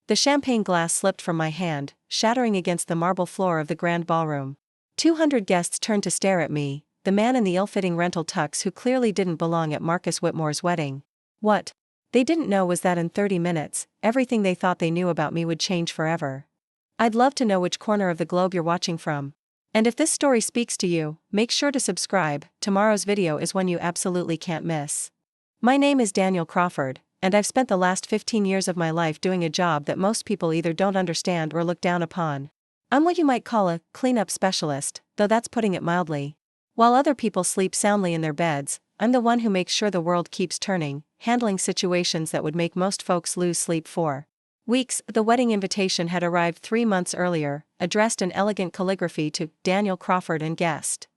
The champagne glass slipped from my hand, shattering against the marble floor of the grand ballroom. 200 guests turned to stare at me, the man in the ill-fitting rental tux who clearly didn't belong at Marcus Whitmore's wedding. What they didn't know was that in 30 minutes, everything they thought they knew about me would change forever. I'd love to know which corner of the globe you're watching from. And if this story speaks to you, make sure to subscribe. Tomorrow's video is one you absolutely can't miss. My name is Daniel Crawford, and I've spent the last 15 years of my life doing a job that most people either don't understand or look down upon. I'm what you might call a cleanup specialist, though that's putting it mildly. While other people sleep soundly in their beds, I'm the one who makes sure the world keeps turning, handling situations that would make most folks lose sleep for weeks. The wedding invitation had arrived 3 months earlier, addressed in elegant calligraphy to Daniel Crawford and guest.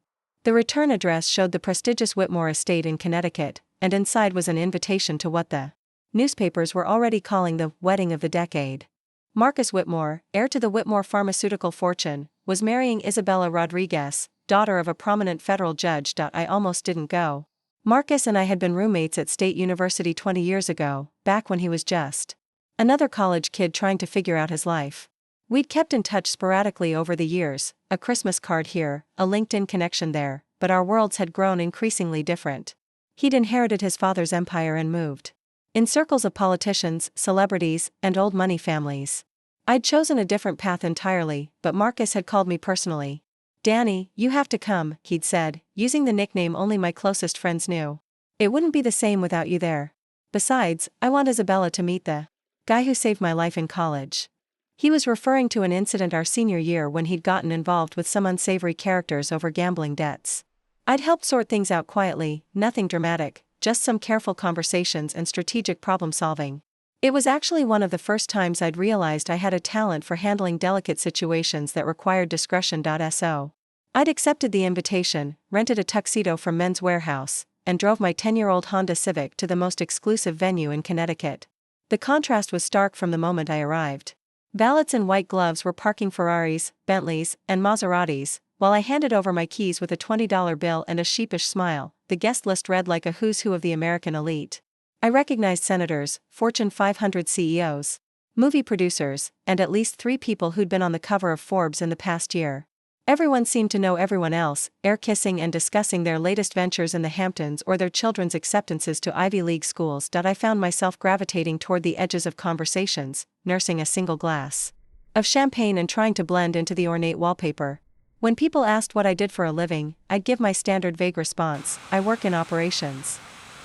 The return address showed the prestigious Whitmore estate in Connecticut, and inside was an invitation to what the newspapers were already calling the wedding of the decade. Marcus Whitmore, heir to the Whitmore pharmaceutical fortune, was marrying Isabella Rodriguez, daughter of a prominent federal judge. I almost didn't go. Marcus and I had been roommates at State University 20 years ago, back when he was just another college kid trying to figure out his life. We'd kept in touch sporadically over the years, a Christmas card here, a LinkedIn connection there, but our worlds had grown increasingly different. He'd inherited his father's empire and moved in circles of politicians, celebrities, and old money families. I'd chosen a different path entirely, but Marcus had called me personally. "Danny, you have to come," he'd said, using the nickname only my closest friends knew. "It wouldn't be the same without you there. Besides, I want Isabella to meet the guy who saved my life in college." He was referring to an incident our senior year when he'd gotten involved with some unsavory characters over gambling debts. I'd helped sort things out quietly, nothing dramatic, just some careful conversations and strategic problem-solving. It was actually one of the first times I'd realized I had a talent for handling delicate situations that required discretion. So I'd accepted the invitation, rented a tuxedo from Men's Warehouse, and drove my 10-year-old Honda Civic to the most exclusive venue in Connecticut. The contrast was stark from the moment I arrived. Valets in white gloves were parking Ferraris, Bentleys, and Maseratis, while I handed over my keys with a $20 bill and a sheepish smile. The guest list read like a who's who of the American elite. I recognized senators, Fortune 500 CEOs, movie producers, and at least 3 people who'd been on the cover of Forbes in the past year. Everyone seemed to know everyone else, air-kissing and discussing their latest ventures in the Hamptons or their children's acceptances to Ivy League schools. I found myself gravitating toward the edges of conversations, nursing a single glass of champagne and trying to blend into the ornate wallpaper. When people asked what I did for a living, I'd give my standard vague response: I work in operations.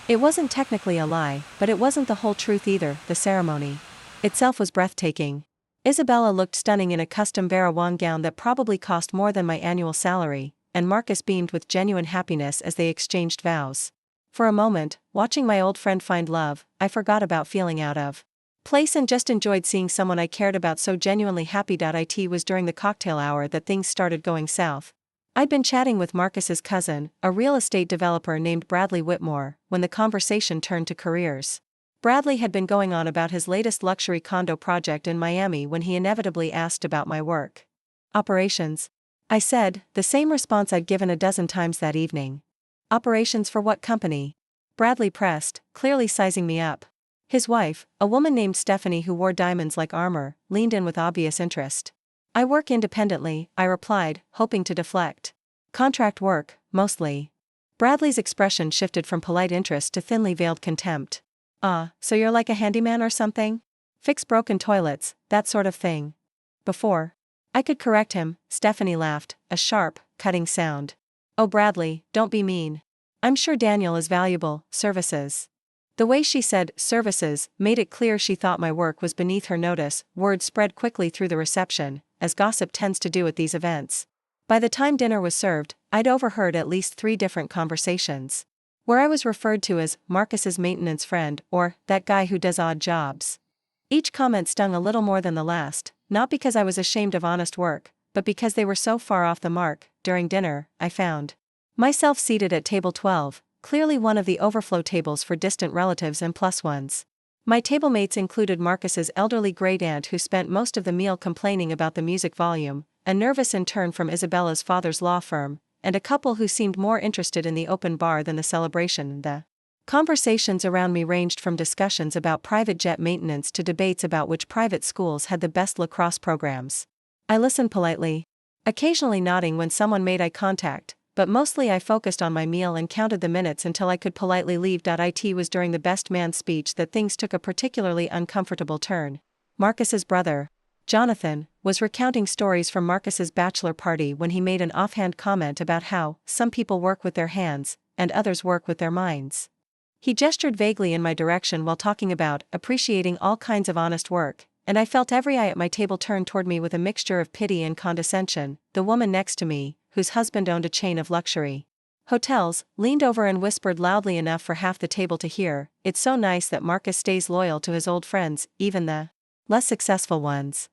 It wasn't technically a lie, but it wasn't the whole truth either. The ceremony itself was breathtaking. Isabella looked stunning in a custom Vera Wang gown that probably cost more than my annual salary, and Marcus beamed with genuine happiness as they exchanged vows. For a moment, watching my old friend find love, I forgot about feeling out of place and just enjoyed seeing someone I cared about so genuinely happy. It was during the cocktail hour that things started going south. I'd been chatting with Marcus's cousin, a real estate developer named Bradley Whitmore, when the conversation turned to careers. Bradley had been going on about his latest luxury condo project in Miami when he inevitably asked about my work. "Operations?" I said, the same response I'd given a dozen times that evening. "Operations for what company?" Bradley pressed, clearly sizing me up. His wife, a woman named Stephanie who wore diamonds like armor, leaned in with obvious interest. "I work independently," I replied, hoping to deflect. "Contract work, mostly." Bradley's expression shifted from polite interest to thinly veiled contempt. So you're like a handyman or something? Fix broken toilets, that sort of thing." Before I could correct him, Stephanie laughed, a sharp, cutting sound. "Oh Bradley, don't be mean. I'm sure Daniel is valuable. Services." The way she said "services" made it clear she thought my work was beneath her notice. Word spread quickly through the reception, as gossip tends to do at these events. By the time dinner was served, I'd overheard at least 3 different conversations, where I was referred to as Marcus's maintenance friend or that guy who does odd jobs. Each comment stung a little more than the last, not because I was ashamed of honest work, but because they were so far off the mark. During dinner, I found myself seated at table 12, clearly one of the overflow tables for distant relatives and plus ones. My table mates included Marcus's elderly great-aunt who spent most of the meal complaining about the music volume, a nervous intern from Isabella's father's law firm, and a couple who seemed more interested in the open bar than the celebration. The Conversations around me ranged from discussions about private jet maintenance to debates about which private schools had the best lacrosse programs. I listened politely, occasionally nodding when someone made eye contact, but mostly I focused on my meal and counted the minutes until I could politely leave. It was during the best man speech that things took a particularly uncomfortable turn. Marcus's brother, Jonathan, was recounting stories from Marcus's bachelor party when he made an offhand comment about how some people work with their hands and others work with their minds. He gestured vaguely in my direction while talking about appreciating all kinds of honest work, and I felt every eye at my table turn toward me with a mixture of pity and condescension. The woman next to me, whose husband owned a chain of luxury hotels, leaned over and whispered loudly enough for half the table to hear, "It's so nice that Marcus stays loyal to his old friends, even the less successful ones."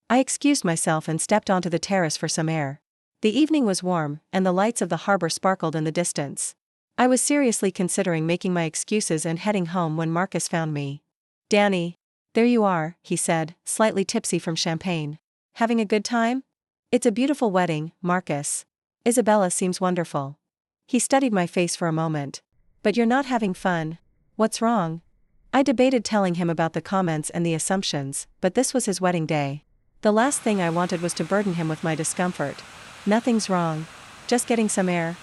I excused myself and stepped onto the terrace for some air. The evening was warm, and the lights of the harbor sparkled in the distance. I was seriously considering making my excuses and heading home when Marcus found me. "Danny, there you are," he said, slightly tipsy from champagne. "Having a good time?" "It's a beautiful wedding, Marcus. Isabella seems wonderful." He studied my face for a moment. "But you're not having fun. What's wrong?" I debated telling him about the comments and the assumptions, but this was his wedding day. The last thing I wanted was to burden him with my discomfort. "Nothing's wrong. Just getting some air."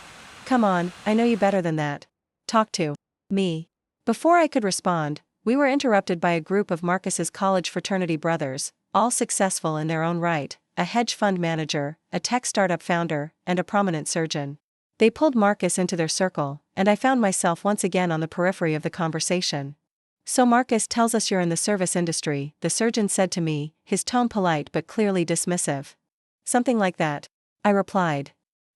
"Come on, I know you better than that. Talk to me." Before I could respond, we were interrupted by a group of Marcus's college fraternity brothers, all successful in their own right, a hedge fund manager, a tech startup founder, and a prominent surgeon. They pulled Marcus into their circle, and I found myself once again on the periphery of the conversation. "So Marcus tells us you're in the service industry," the surgeon said to me, his tone polite but clearly dismissive. "Something like that," I replied.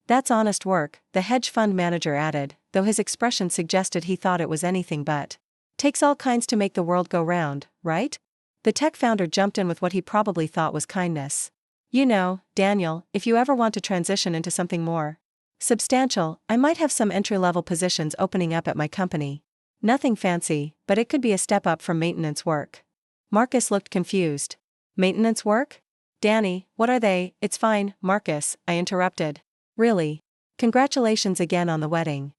"That's honest work," the hedge fund manager added, though his expression suggested he thought it was anything but. "Takes all kinds to make the world go round, right?" The tech founder jumped in with what he probably thought was kindness. "You know, Daniel, if you ever want to transition into something more substantial, I might have some entry-level positions opening up at my company. Nothing fancy, but it could be a step up from maintenance work." Marcus looked confused. "Maintenance work? Danny, what are they?" "It's fine, Marcus," I interrupted. "Really? Congratulations again on the wedding."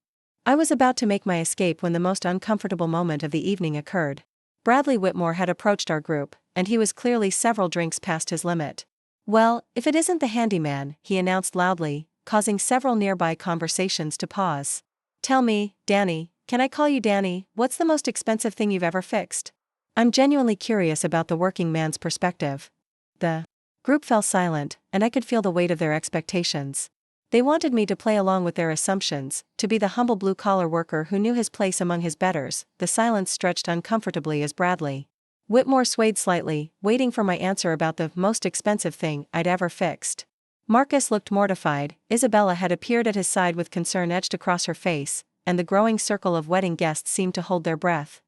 I was about to make my escape when the most uncomfortable moment of the evening occurred. Bradley Whitmore had approached our group, and he was clearly several drinks past his limit. "Well, if it isn't the handyman," he announced loudly, causing several nearby conversations to pause. "Tell me, Danny, can I call you Danny, what's the most expensive thing you've ever fixed?" I'm genuinely curious about the working man's perspective. The group fell silent, and I could feel the weight of their expectations. They wanted me to play along with their assumptions, to be the humble blue-collar worker who knew his place among his betters. The silence stretched uncomfortably as Bradley Whitmore swayed slightly, waiting for my answer about the most expensive thing I'd ever fixed. Marcus looked mortified. Isabella had appeared at his side with concern etched across her face, and the growing circle of wedding guests seemed to hold their breath.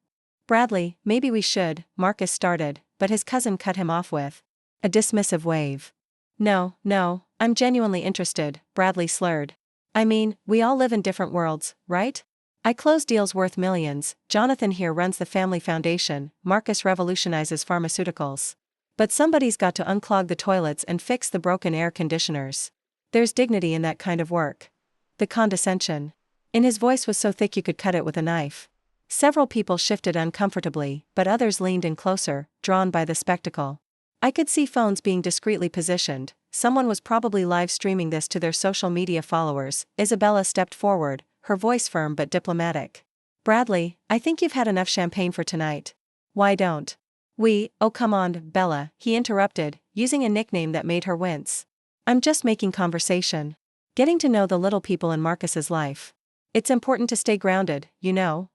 "Bradley, maybe we should," Marcus started, but his cousin cut him off with a dismissive wave. No, I'm genuinely interested," Bradley slurred. "I mean, we all live in different worlds, right? I close deals worth millions, Jonathan here runs the family foundation, Marcus revolutionizes pharmaceuticals. But somebody's got to unclog the toilets and fix the broken air conditioners. There's dignity in that kind of work." The condescension in his voice was so thick you could cut it with a knife. Several people shifted uncomfortably, but others leaned in closer, drawn by the spectacle. I could see phones being discreetly positioned. Someone was probably live streaming this to their social media followers. Isabella stepped forward, her voice firm but diplomatic. "Bradley, I think you've had enough champagne for tonight. Why don't we?" "Oh come on, Bella," he interrupted, using a nickname that made her wince. "I'm just making conversation. Getting to know the little people in Marcus's life. It's important to stay grounded, you know."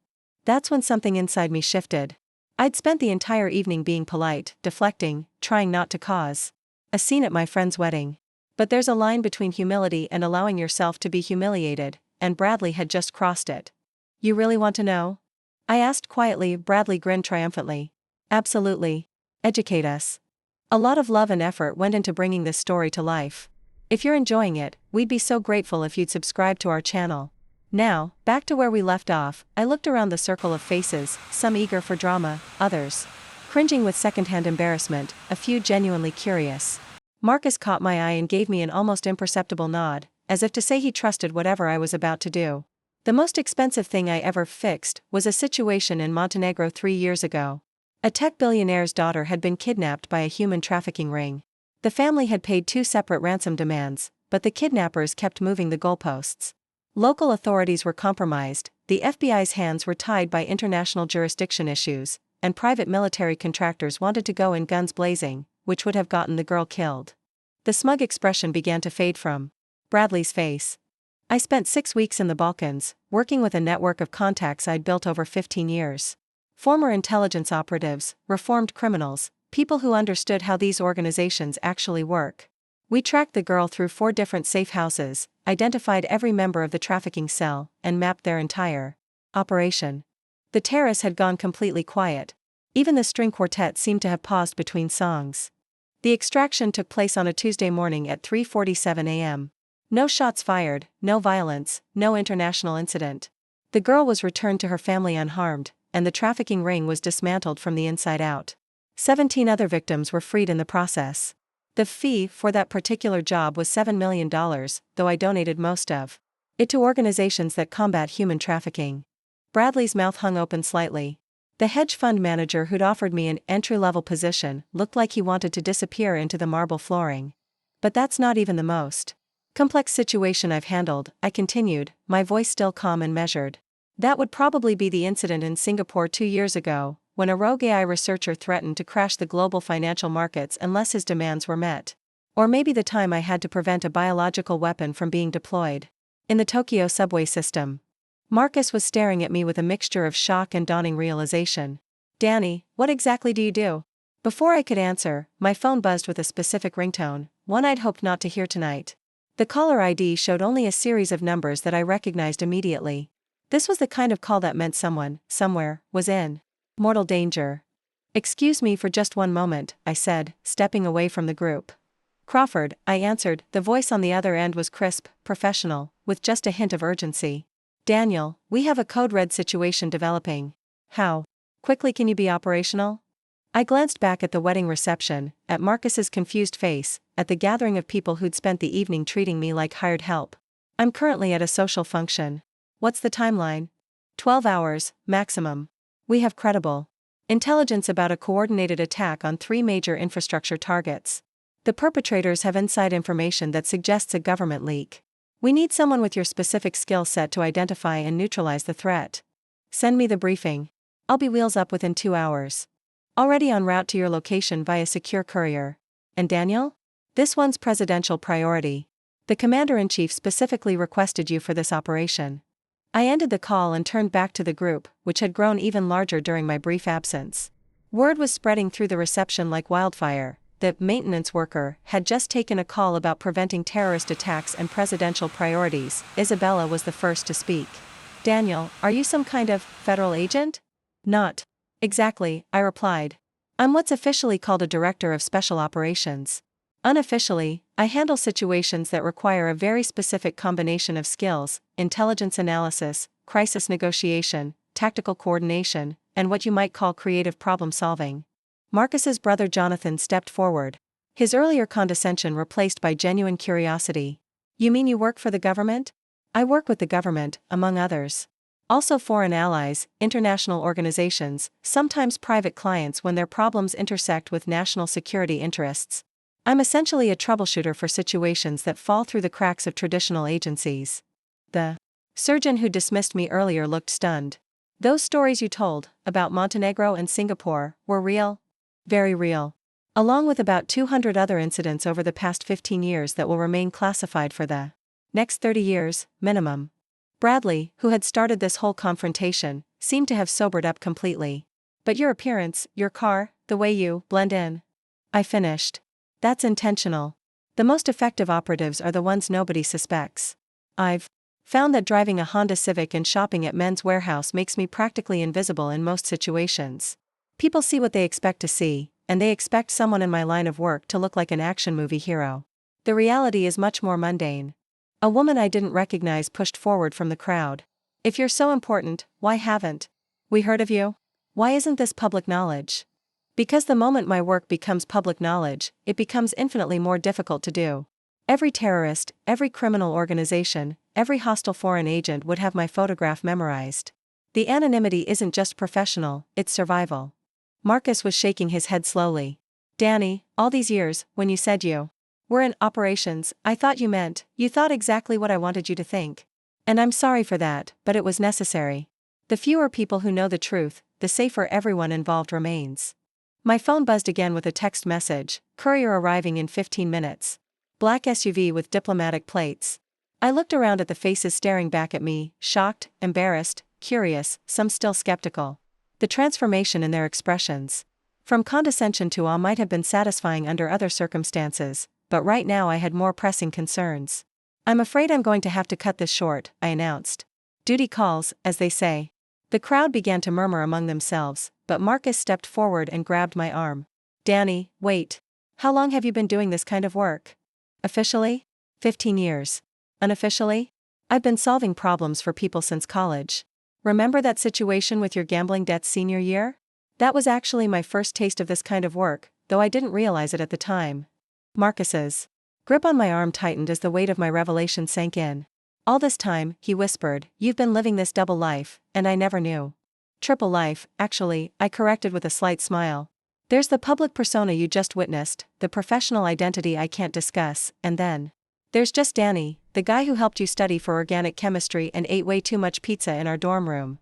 That's when something inside me shifted. I'd spent the entire evening being polite, deflecting, trying not to cause a scene at my friend's wedding. But there's a line between humility and allowing yourself to be humiliated, and Bradley had just crossed it. "You really want to know?" I asked quietly. Bradley grinned triumphantly. "Absolutely. Educate us." A lot of love and effort went into bringing this story to life. If you're enjoying it, we'd be so grateful if you'd subscribe to our channel. Now, back to where we left off. I looked around the circle of faces, some eager for drama, others cringing with secondhand embarrassment, a few genuinely curious. Marcus caught my eye and gave me an almost imperceptible nod, as if to say he trusted whatever I was about to do. The most expensive thing I ever fixed was a situation in Montenegro 3 years ago. A tech billionaire's daughter had been kidnapped by a human trafficking ring. The family had paid 2 separate ransom demands, but the kidnappers kept moving the goalposts. Local authorities were compromised, the FBI's hands were tied by international jurisdiction issues, and private military contractors wanted to go in guns blazing, which would have gotten the girl killed. The smug expression began to fade from Bradley's face. I spent 6 weeks in the Balkans, working with a network of contacts I'd built over 15 years. Former intelligence operatives, reformed criminals, people who understood how these organizations actually work. We tracked the girl through 4 different safe houses, identified every member of the trafficking cell, and mapped their entire operation. The terrace had gone completely quiet. Even the string quartet seemed to have paused between songs. The extraction took place on a Tuesday morning at 3:47 a.m. No shots fired, no violence, no international incident. The girl was returned to her family unharmed, and the trafficking ring was dismantled from the inside out. 17 other victims were freed in the process. The fee for that particular job was $7 million, though I donated most of it to organizations that combat human trafficking. Bradley's mouth hung open slightly. The hedge fund manager who'd offered me an entry-level position looked like he wanted to disappear into the marble flooring. But that's not even the most complex situation I've handled, I continued, my voice still calm and measured. That would probably be the incident in Singapore 2 years ago, when a rogue AI researcher threatened to crash the global financial markets unless his demands were met. Or maybe the time I had to prevent a biological weapon from being deployed in the Tokyo subway system. Marcus was staring at me with a mixture of shock and dawning realization. Danny, what exactly do you do? Before I could answer, my phone buzzed with a specific ringtone, one I'd hoped not to hear tonight. The caller ID showed only a series of numbers that I recognized immediately. This was the kind of call that meant someone, somewhere, was in mortal danger. Excuse me for just one moment, I said, stepping away from the group. Crawford, I answered, the voice on the other end was crisp, professional, with just a hint of urgency. Daniel, we have a code red situation developing. How quickly can you be operational? I glanced back at the wedding reception, at Marcus's confused face, at the gathering of people who'd spent the evening treating me like hired help. I'm currently at a social function. What's the timeline? 12 hours, maximum. We have credible intelligence about a coordinated attack on 3 major infrastructure targets. The perpetrators have inside information that suggests a government leak. We need someone with your specific skill set to identify and neutralize the threat. Send me the briefing. I'll be wheels up within 2 hours. Already en route to your location via secure courier. And Daniel? This one's presidential priority. The commander-in-chief specifically requested you for this operation. I ended the call and turned back to the group, which had grown even larger during my brief absence. Word was spreading through the reception like wildfire. The maintenance worker had just taken a call about preventing terrorist attacks and presidential priorities. Isabella was the first to speak. Daniel, are you some kind of federal agent? Not exactly, I replied. I'm what's officially called a director of special operations. Unofficially, I handle situations that require a very specific combination of skills: intelligence analysis, crisis negotiation, tactical coordination, and what you might call creative problem solving. Marcus's brother Jonathan stepped forward, his earlier condescension replaced by genuine curiosity. You mean you work for the government? I work with the government, among others. Also foreign allies, international organizations, sometimes private clients when their problems intersect with national security interests. I'm essentially a troubleshooter for situations that fall through the cracks of traditional agencies. The surgeon who dismissed me earlier looked stunned. Those stories you told, about Montenegro and Singapore, were real? Very real. Along with about 200 other incidents over the past 15 years that will remain classified for the next 30 years, minimum. Bradley, who had started this whole confrontation, seemed to have sobered up completely. But your appearance, your car, the way you blend in. I finished. That's intentional. The most effective operatives are the ones nobody suspects. I've found that driving a Honda Civic and shopping at Men's Warehouse makes me practically invisible in most situations. People see what they expect to see, and they expect someone in my line of work to look like an action movie hero. The reality is much more mundane. A woman I didn't recognize pushed forward from the crowd. If you're so important, why haven't we heard of you? Why isn't this public knowledge? Because the moment my work becomes public knowledge, it becomes infinitely more difficult to do. Every terrorist, every criminal organization, every hostile foreign agent would have my photograph memorized. The anonymity isn't just professional, it's survival. Marcus was shaking his head slowly. Danny, all these years, when you said you were in operations, I thought you thought exactly what I wanted you to think. And I'm sorry for that, but it was necessary. The fewer people who know the truth, the safer everyone involved remains. My phone buzzed again with a text message, courier arriving in 15 minutes. Black SUV with diplomatic plates. I looked around at the faces staring back at me, shocked, embarrassed, curious, some still skeptical. The transformation in their expressions. From condescension to awe might have been satisfying under other circumstances, but right now I had more pressing concerns. I'm afraid I'm going to have to cut this short, I announced. Duty calls, as they say. The crowd began to murmur among themselves, but Marcus stepped forward and grabbed my arm. Danny, wait. How long have you been doing this kind of work? Officially? 15 years. Unofficially? I've been solving problems for people since college. Remember that situation with your gambling debts senior year? That was actually my first taste of this kind of work, though I didn't realize it at the time. Marcus's grip on my arm tightened as the weight of my revelation sank in. All this time, he whispered, you've been living this double life, and I never knew. Triple life, actually, I corrected with a slight smile. There's the public persona you just witnessed, the professional identity I can't discuss, and then there's just Danny, the guy who helped you study for organic chemistry and ate way too much pizza in our dorm room.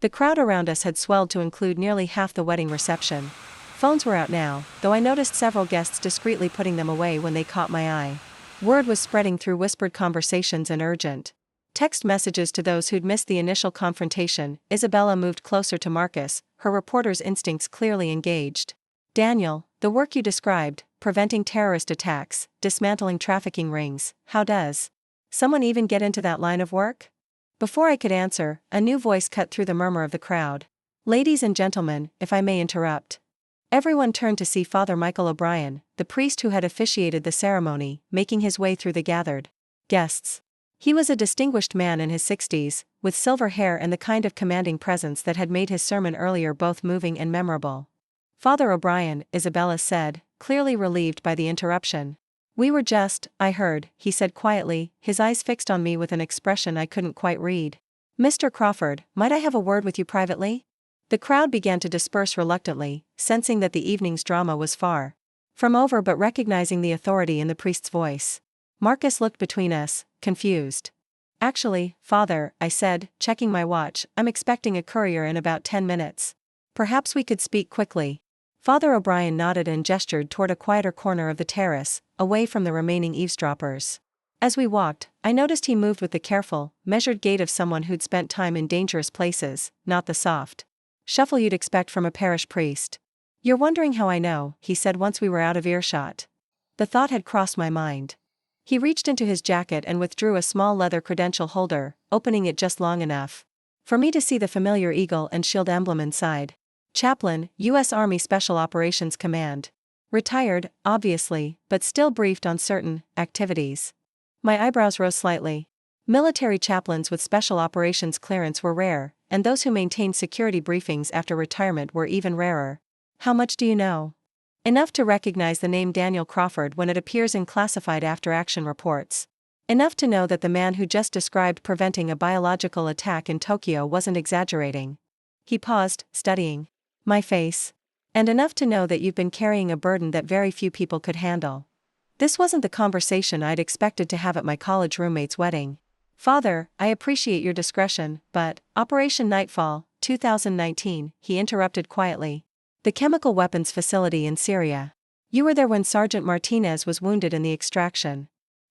The crowd around us had swelled to include nearly half the wedding reception. Phones were out now, though I noticed several guests discreetly putting them away when they caught my eye. Word was spreading through whispered conversations and urgent text messages to those who'd missed the initial confrontation. Isabella moved closer to Marcus, her reporter's instincts clearly engaged. Daniel, the work you described, preventing terrorist attacks, dismantling trafficking rings, how does someone even get into that line of work? Before I could answer, a new voice cut through the murmur of the crowd. Ladies and gentlemen, if I may interrupt. Everyone turned to see Father Michael O'Brien, the priest who had officiated the ceremony, making his way through the gathered guests. He was a distinguished man in his 60s, with silver hair and the kind of commanding presence that had made his sermon earlier both moving and memorable. Father O'Brien, Isabella said, clearly relieved by the interruption. We were just, I heard, he said quietly, his eyes fixed on me with an expression I couldn't quite read. Mr. Crawford, might I have a word with you privately? The crowd began to disperse reluctantly, sensing that the evening's drama was far from over but recognizing the authority in the priest's voice. Marcus looked between us, confused. Actually, Father, I said, checking my watch, I'm expecting a courier in about 10 minutes. Perhaps we could speak quickly. Father O'Brien nodded and gestured toward a quieter corner of the terrace, away from the remaining eavesdroppers. As we walked, I noticed he moved with the careful, measured gait of someone who'd spent time in dangerous places, not the soft shuffle you'd expect from a parish priest. You're wondering how I know, he said once we were out of earshot. The thought had crossed my mind. He reached into his jacket and withdrew a small leather credential holder, opening it just long enough for me to see the familiar eagle and shield emblem inside. Chaplain, U.S. Army Special Operations Command. Retired, obviously, but still briefed on certain activities. My eyebrows rose slightly. Military chaplains with special operations clearance were rare, and those who maintained security briefings after retirement were even rarer. How much do you know? Enough to recognize the name Daniel Crawford when it appears in classified after-action reports. Enough to know that the man who just described preventing a biological attack in Tokyo wasn't exaggerating. He paused, studying my face. And enough to know that you've been carrying a burden that very few people could handle. This wasn't the conversation I'd expected to have at my college roommate's wedding. Father, I appreciate your discretion, but, Operation Nightfall, 2019, he interrupted quietly. The chemical weapons facility in Syria. You were there when Sergeant Martinez was wounded in the extraction.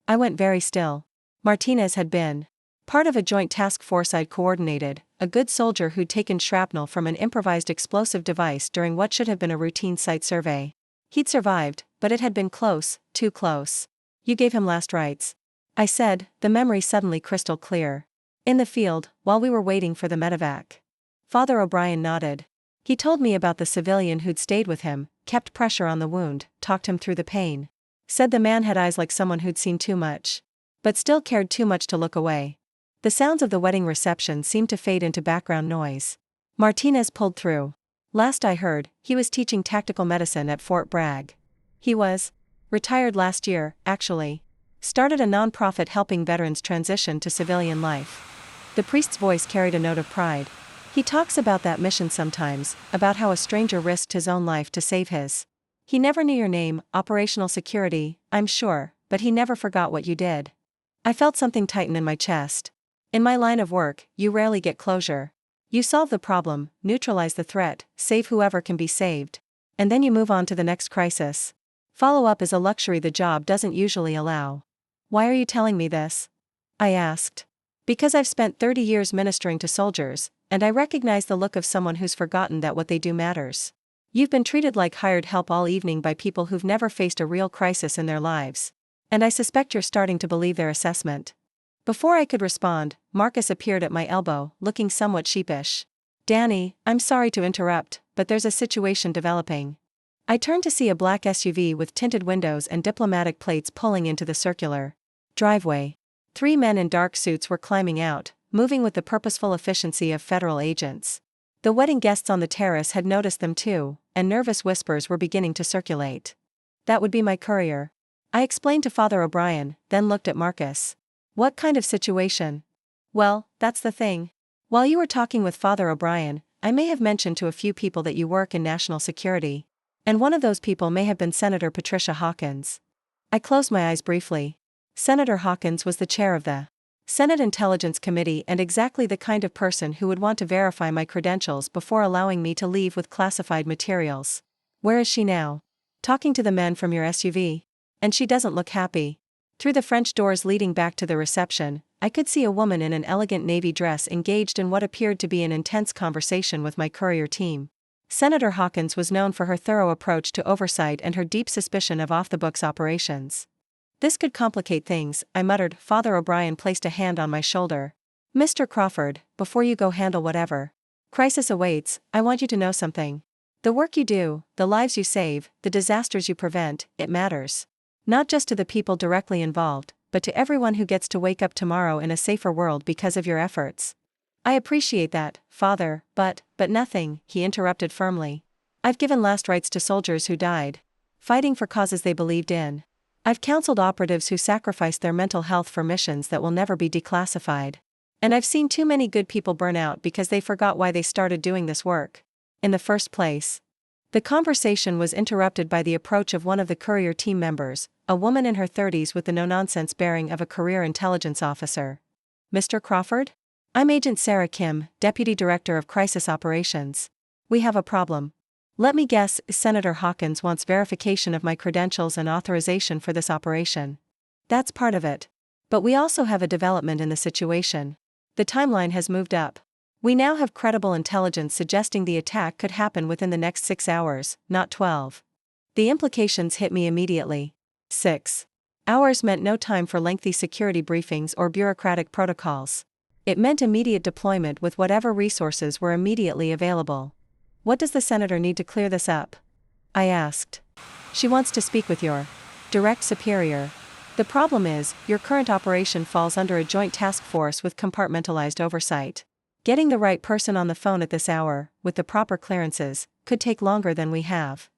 I went very still. Martinez had been part of a joint task force I'd coordinated, a good soldier who'd taken shrapnel from an improvised explosive device during what should have been a routine site survey. He'd survived, but it had been close, too close. You gave him last rites. I said, the memory suddenly crystal clear. In the field, while we were waiting for the medevac. Father O'Brien nodded. He told me about the civilian who'd stayed with him, kept pressure on the wound, talked him through the pain. Said the man had eyes like someone who'd seen too much. But still cared too much to look away. The sounds of the wedding reception seemed to fade into background noise. Martinez pulled through. Last I heard, he was teaching tactical medicine at Fort Bragg. He was retired last year, actually. started a nonprofit helping veterans transition to civilian life. The priest's voice carried a note of pride. He talks about that mission sometimes, about how a stranger risked his own life to save his. He never knew your name, operational security, I'm sure, but he never forgot what you did. I felt something tighten in my chest. In my line of work, you rarely get closure. You solve the problem, neutralize the threat, save whoever can be saved. And then you move on to the next crisis. Follow-up is a luxury the job doesn't usually allow. Why are you telling me this? I asked. Because I've spent 30 years ministering to soldiers, and I recognize the look of someone who's forgotten that what they do matters. You've been treated like hired help all evening by people who've never faced a real crisis in their lives. And I suspect you're starting to believe their assessment. Before I could respond, Marcus appeared at my elbow, looking somewhat sheepish. Danny, I'm sorry to interrupt, but there's a situation developing. I turned to see a black SUV with tinted windows and diplomatic plates pulling into the circular driveway. 3 men in dark suits were climbing out, moving with the purposeful efficiency of federal agents. The wedding guests on the terrace had noticed them too, and nervous whispers were beginning to circulate. That would be my courier. I explained to Father O'Brien, then looked at Marcus. What kind of situation? Well, that's the thing. While you were talking with Father O'Brien, I may have mentioned to a few people that you work in national security. And one of those people may have been Senator Patricia Hawkins. I closed my eyes briefly. Senator Hawkins was the chair of the Senate Intelligence Committee and exactly the kind of person who would want to verify my credentials before allowing me to leave with classified materials. Where is she now? Talking to the men from your SUV. And she doesn't look happy. Through the French doors leading back to the reception, I could see a woman in an elegant navy dress engaged in what appeared to be an intense conversation with my courier team. Senator Hawkins was known for her thorough approach to oversight and her deep suspicion of off-the-books operations. This could complicate things, I muttered. Father O'Brien placed a hand on my shoulder. Mr. Crawford, before you go handle whatever crisis awaits, I want you to know something. The work you do, the lives you save, the disasters you prevent, it matters. Not just to the people directly involved, but to everyone who gets to wake up tomorrow in a safer world because of your efforts. I appreciate that, Father, but nothing, he interrupted firmly. I've given last rites to soldiers who died, fighting for causes they believed in. I've counseled operatives who sacrificed their mental health for missions that will never be declassified. And I've seen too many good people burn out because they forgot why they started doing this work in the first place. The conversation was interrupted by the approach of one of the courier team members, a woman in her 30s with the no-nonsense bearing of a career intelligence officer. Mr. Crawford? I'm Agent Sarah Kim, Deputy Director of Crisis Operations. We have a problem. Let me guess, Senator Hawkins wants verification of my credentials and authorization for this operation. That's part of it. But we also have a development in the situation. The timeline has moved up. We now have credible intelligence suggesting the attack could happen within the next 6 hours, not 12. The implications hit me immediately. 6 hours meant no time for lengthy security briefings or bureaucratic protocols. It meant immediate deployment with whatever resources were immediately available. What does the senator need to clear this up? I asked. She wants to speak with your direct superior. The problem is, your current operation falls under a joint task force with compartmentalized oversight. Getting the right person on the phone at this hour, with the proper clearances, could take longer than we have.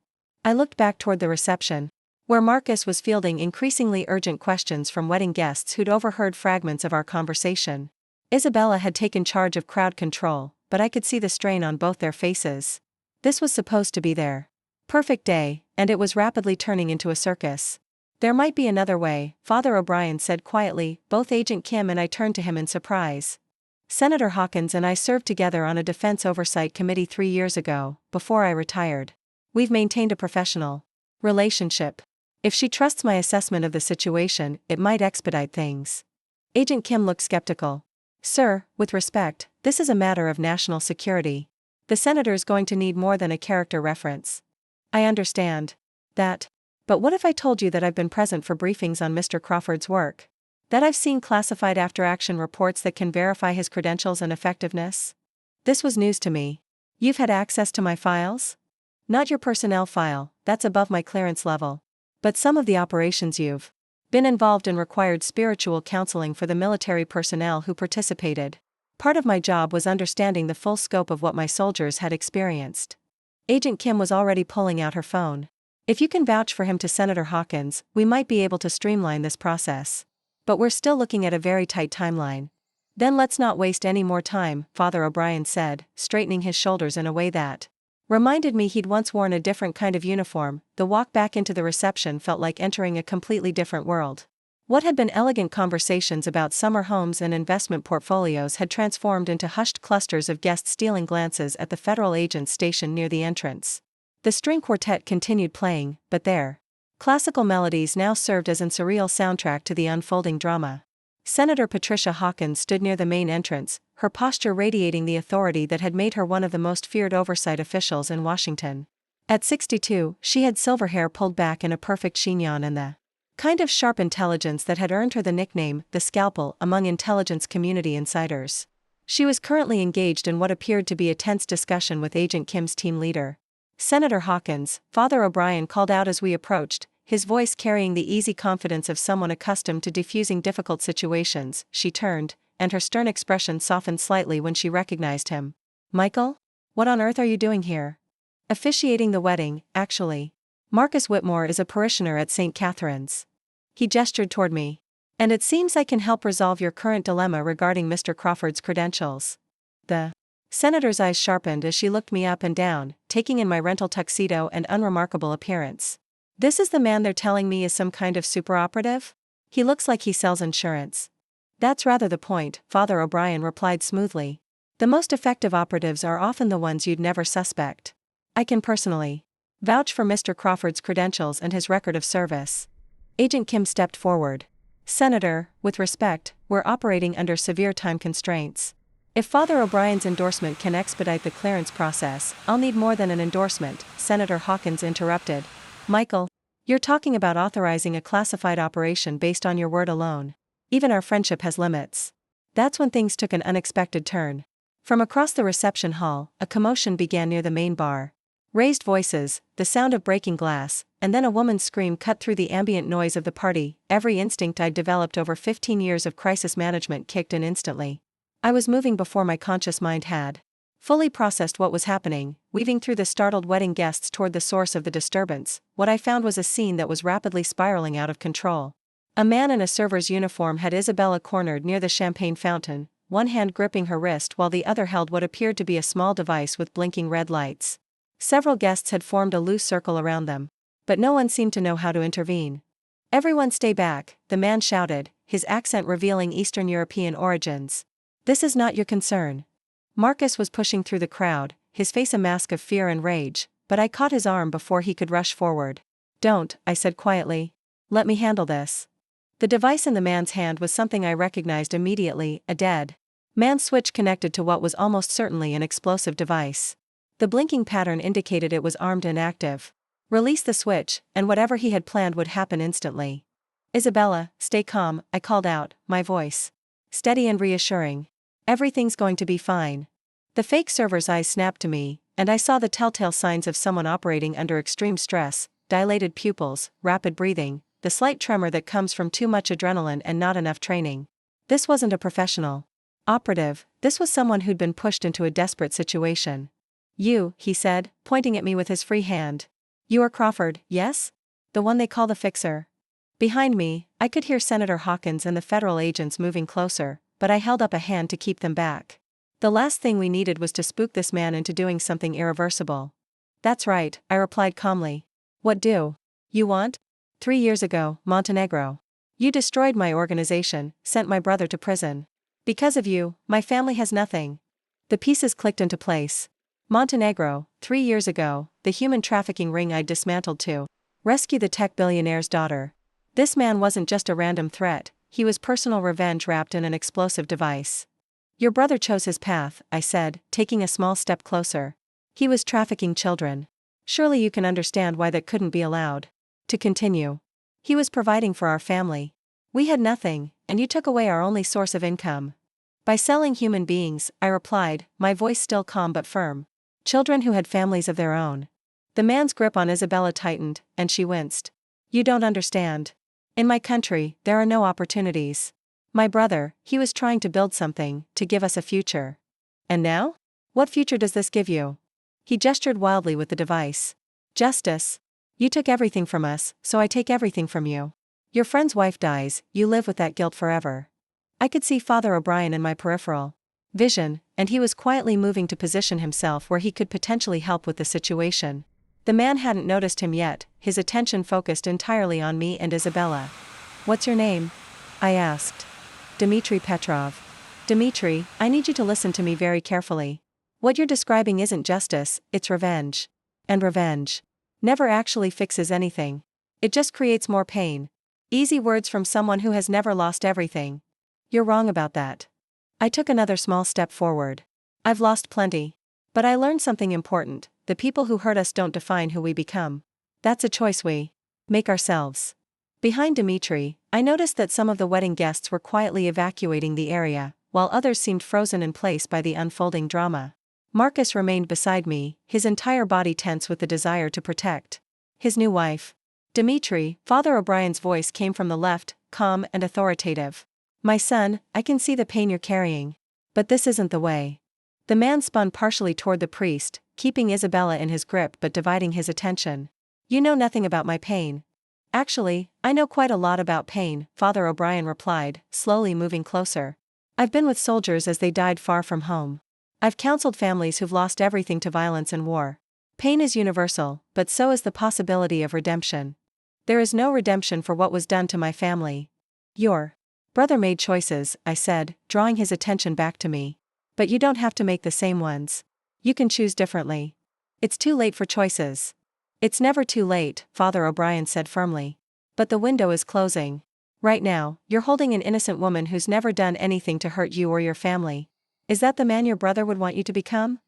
I looked back toward the reception, where Marcus was fielding increasingly urgent questions from wedding guests who'd overheard fragments of our conversation. Isabella had taken charge of crowd control, but I could see the strain on both their faces. This was supposed to be their perfect day, and it was rapidly turning into a circus. There might be another way, Father O'Brien said quietly. Both Agent Kim and I turned to him in surprise. Senator Hawkins and I served together on a defense oversight committee 3 years ago, before I retired. We've maintained a professional relationship. If she trusts my assessment of the situation, it might expedite things. Agent Kim looked skeptical. Sir, with respect, this is a matter of national security. The senator's going to need more than a character reference. I understand that. But what if I told you that I've been present for briefings on Mr. Crawford's work? That I've seen classified after-action reports that can verify his credentials and effectiveness? This was news to me. You've had access to my files? Not your personnel file, that's above my clearance level. But some of the operations you've been involved in required spiritual counseling for the military personnel who participated. Part of my job was understanding the full scope of what my soldiers had experienced. Agent Kim was already pulling out her phone. If you can vouch for him to Senator Hawkins, we might be able to streamline this process. But we're still looking at a very tight timeline. Then let's not waste any more time, Father O'Brien said, straightening his shoulders in a way that reminded me he'd once worn a different kind of uniform. The walk back into the reception felt like entering a completely different world. What had been elegant conversations about summer homes and investment portfolios had transformed into hushed clusters of guests stealing glances at the federal agents stationed near the entrance. The string quartet continued playing, but their classical melodies now served as a surreal soundtrack to the unfolding drama. Senator Patricia Hawkins stood near the main entrance, her posture radiating the authority that had made her one of the most feared oversight officials in Washington. At 62, she had silver hair pulled back in a perfect chignon and the kind of sharp intelligence that had earned her the nickname, the Scalpel, among intelligence community insiders. She was currently engaged in what appeared to be a tense discussion with Agent Kim's team leader. Senator Hawkins, Father O'Brien called out as we approached, his voice carrying the easy confidence of someone accustomed to diffusing difficult situations. She turned, and her stern expression softened slightly when she recognized him. Michael? What on earth are you doing here? Officiating the wedding, actually. Marcus Whitmore is a parishioner at St. Catherine's. He gestured toward me. And it seems I can help resolve your current dilemma regarding Mr. Crawford's credentials. The senator's eyes sharpened as she looked me up and down, taking in my rental tuxedo and unremarkable appearance. This is the man they're telling me is some kind of superoperative? He looks like he sells insurance. That's rather the point, Father O'Brien replied smoothly. The most effective operatives are often the ones you'd never suspect. I can personally vouch for Mr. Crawford's credentials and his record of service. Agent Kim stepped forward. Senator, with respect, we're operating under severe time constraints. If Father O'Brien's endorsement can expedite the clearance process, I'll need more than an endorsement, Senator Hawkins interrupted. Michael, you're talking about authorizing a classified operation based on your word alone. Even our friendship has limits. That's when things took an unexpected turn. From across the reception hall, a commotion began near the main bar. Raised voices, the sound of breaking glass, and then a woman's scream cut through the ambient noise of the party. Every instinct I'd developed over 15 years of crisis management kicked in instantly. I was moving before my conscious mind had fully processed what was happening, weaving through the startled wedding guests toward the source of the disturbance. What I found was a scene that was rapidly spiraling out of control. A man in a server's uniform had Isabella cornered near the champagne fountain, one hand gripping her wrist while the other held what appeared to be a small device with blinking red lights. Several guests had formed a loose circle around them, but no one seemed to know how to intervene. Everyone stay back, the man shouted, his accent revealing Eastern European origins. This is not your concern. Marcus was pushing through the crowd, his face a mask of fear and rage, but I caught his arm before he could rush forward. Don't, I said quietly. Let me handle this. The device in the man's hand was something I recognized immediately, a dead man's switch connected to what was almost certainly an explosive device. The blinking pattern indicated it was armed and active. Release the switch, and whatever he had planned would happen instantly. Isabella, stay calm, I called out, my voice steady and reassuring. Everything's going to be fine. The fake server's eyes snapped to me, and I saw the telltale signs of someone operating under extreme stress, dilated pupils, rapid breathing, the slight tremor that comes from too much adrenaline and not enough training. This wasn't a professional operative, this was someone who'd been pushed into a desperate situation. You, he said, pointing at me with his free hand. You are Crawford, yes? The one they call the fixer. Behind me, I could hear Senator Hawkins and the federal agents moving closer, but I held up a hand to keep them back. The last thing we needed was to spook this man into doing something irreversible. That's right, I replied calmly. What do you want? 3 years ago, Montenegro. You destroyed my organization, sent my brother to prison. Because of you, my family has nothing. The pieces clicked into place. Montenegro, 3 years ago, the human trafficking ring I'd dismantled to rescue the tech billionaire's daughter. This man wasn't just a random threat, he was personal revenge wrapped in an explosive device. Your brother chose his path, I said, taking a small step closer. He was trafficking children. Surely you can understand why that couldn't be allowed to continue. He was providing for our family. We had nothing, and you took away our only source of income. By selling human beings, I replied, my voice still calm but firm. Children who had families of their own. The man's grip on Isabella tightened, and she winced. You don't understand. In my country, there are no opportunities. My brother, he was trying to build something, to give us a future. And now? What future does this give you? He gestured wildly with the device. Justice. You took everything from us, so I take everything from you. Your friend's wife dies, you live with that guilt forever. I could see Father O'Brien in my peripheral vision, and he was quietly moving to position himself where he could potentially help with the situation. The man hadn't noticed him yet, his attention focused entirely on me and Isabella. "What's your name?" I asked. "Dmitry Petrov." "Dmitry, I need you to listen to me very carefully. What you're describing isn't justice, it's revenge. And revenge never actually fixes anything. It just creates more pain." Easy words from someone who has never lost everything. "You're wrong about that." I took another small step forward. "I've lost plenty. But I learned something important: the people who hurt us don't define who we become. That's a choice we make ourselves." Behind Dmitry, I noticed that some of the wedding guests were quietly evacuating the area, while others seemed frozen in place by the unfolding drama. Marcus remained beside me, his entire body tense with the desire to protect his new wife. "Dmitry," Father O'Brien's voice came from the left, calm and authoritative. "My son, I can see the pain you're carrying. But this isn't the way." The man spun partially toward the priest, keeping Isabella in his grip but dividing his attention. "You know nothing about my pain." "Actually, I know quite a lot about pain," Father O'Brien replied, slowly moving closer. "I've been with soldiers as they died far from home. I've counseled families who've lost everything to violence and war. Pain is universal, but so is the possibility of redemption. There is no redemption for what was done to my family. Your brother made choices," I said, drawing his attention back to me. "But you don't have to make the same ones. You can choose differently. It's too late for choices." "It's never too late," Father O'Brien said firmly. "But the window is closing. Right now, you're holding an innocent woman who's never done anything to hurt you or your family. Is that the man your brother would want you to become?"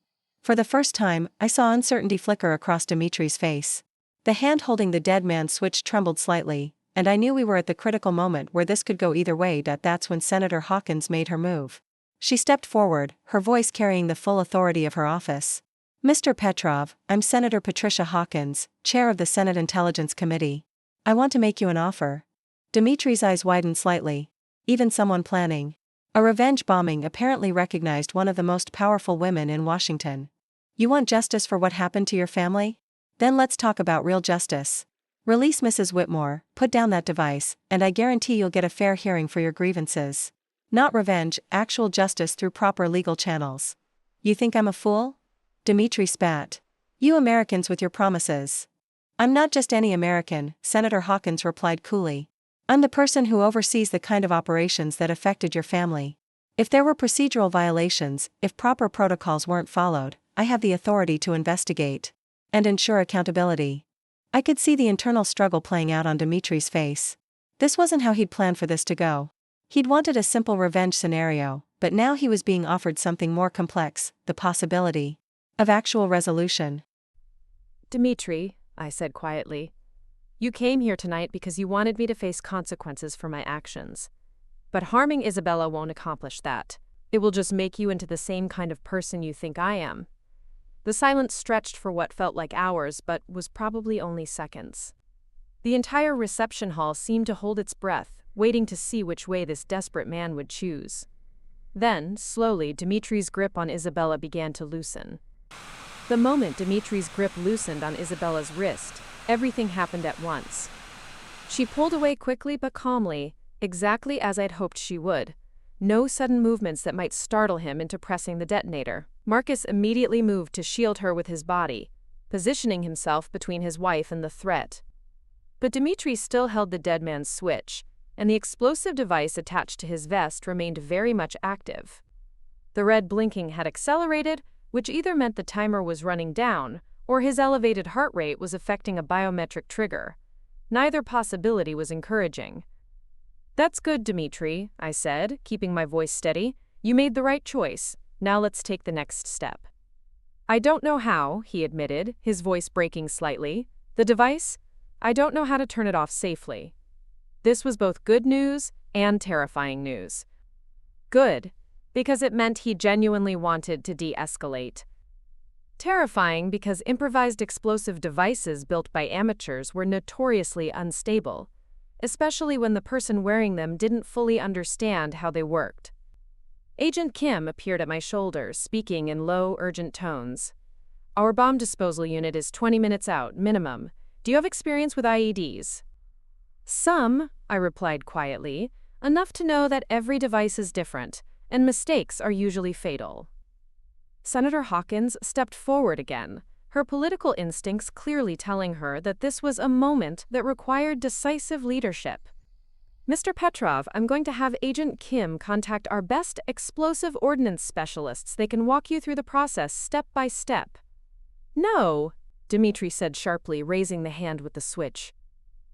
For the first time, I saw uncertainty flicker across Dmitry's face. The hand holding the dead man's switch trembled slightly, and I knew we were at the critical moment where this could go either way. That's when Senator Hawkins made her move. She stepped forward, her voice carrying the full authority of her office. "Mr. Petrov, I'm Senator Patricia Hawkins, chair of the Senate Intelligence Committee. I want to make you an offer." Dmitry's eyes widened slightly. Even someone planning a revenge bombing apparently recognized one of the most powerful women in Washington. "You want justice for what happened to your family? Then let's talk about real justice. Release Mrs. Whitmore, put down that device, and I guarantee you'll get a fair hearing for your grievances. Not revenge, actual justice through proper legal channels." "You think I'm a fool?" Dmitry spat. "You Americans with your promises." "I'm not just any American," Senator Hawkins replied coolly. "I'm the person who oversees the kind of operations that affected your family. If there were procedural violations, if proper protocols weren't followed, I have the authority to investigate and ensure accountability." I could see the internal struggle playing out on Dmitry's face. This wasn't how he'd planned for this to go. He'd wanted a simple revenge scenario, but now he was being offered something more complex: the possibility of actual resolution. "Dmitry," I said quietly, "you came here tonight because you wanted me to face consequences for my actions. But harming Isabella won't accomplish that. It will just make you into the same kind of person you think I am." The silence stretched for what felt like hours, but was probably only seconds. The entire reception hall seemed to hold its breath, waiting to see which way this desperate man would choose. Then, slowly, Dmitry's grip on Isabella began to loosen. The moment Dmitry's grip loosened on Isabella's wrist, everything happened at once. She pulled away quickly but calmly, exactly as I'd hoped she would. No sudden movements that might startle him into pressing the detonator. Marcus immediately moved to shield her with his body, positioning himself between his wife and the threat. But Dmitry still held the dead man's switch, and the explosive device attached to his vest remained very much active. The red blinking had accelerated, which either meant the timer was running down, or his elevated heart rate was affecting a biometric trigger. Neither possibility was encouraging. "That's good, Dmitry," I said, keeping my voice steady. "You made the right choice. Now let's take the next step." "I don't know how," he admitted, his voice breaking slightly. "The device? I don't know how to turn it off safely." This was both good news and terrifying news. Good, because it meant he genuinely wanted to de-escalate. Terrifying because improvised explosive devices built by amateurs were notoriously unstable, especially when the person wearing them didn't fully understand how they worked. Agent Kim appeared at my shoulder, speaking in low, urgent tones. "Our bomb disposal unit is 20 minutes out, minimum. Do Do you have experience with IEDs? Some, I replied quietly, enough to know that every device is different, and mistakes are usually fatal. Senator Hawkins stepped forward again, her political instincts clearly telling her that this was a moment that required decisive leadership. Mr. Petrov, I'm going to have Agent Kim contact our best explosive ordnance specialists. They can walk you through the process step by step. No, Dmitri said sharply, raising the hand with the switch.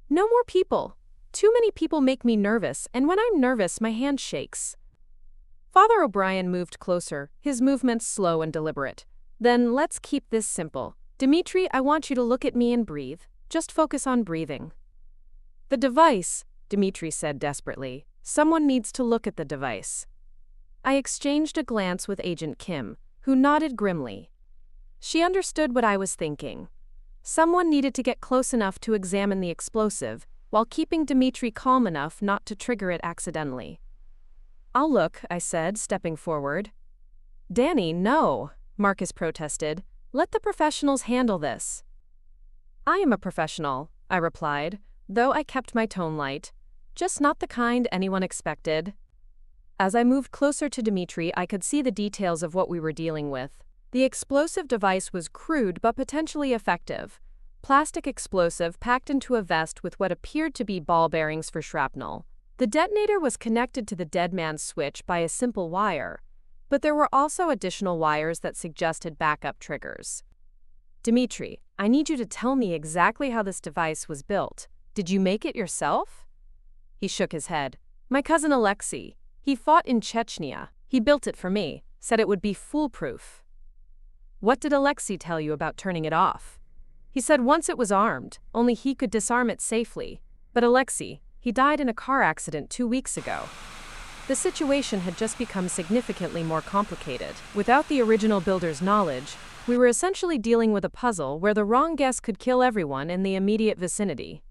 No more people. Too many people make me nervous, and when I'm nervous, my hand shakes. Father O'Brien moved closer, his movements slow and deliberate. Then let's keep this simple. Dmitri, I want you to look at me and breathe. Just focus on breathing. The device, Dmitri said desperately. Someone needs to look at the device. I exchanged a glance with Agent Kim, who nodded grimly. She understood what I was thinking. Someone needed to get close enough to examine the explosive, while keeping Dmitri calm enough not to trigger it accidentally. I'll look, I said, stepping forward. Danny, no, Marcus protested. Let the professionals handle this. I am a professional, I replied, though I kept my tone light. Just not the kind anyone expected. As I moved closer to Dmitri, I could see the details of what we were dealing with. The explosive device was crude but potentially effective. Plastic explosive packed into a vest with what appeared to be ball bearings for shrapnel. The detonator was connected to the dead man's switch by a simple wire, but there were also additional wires that suggested backup triggers. Dmitri, I need you to tell me exactly how this device was built. Did you make it yourself? He shook his head. My cousin Alexei. He fought in Chechnya. He built it for me, said it would be foolproof. What did Alexei tell you about turning it off? He said once it was armed, only he could disarm it safely. But Alexei, he died in a car accident 2 weeks ago. The situation had just become significantly more complicated. Without the original builder's knowledge, we were essentially dealing with a puzzle where the wrong guess could kill everyone in the immediate vicinity.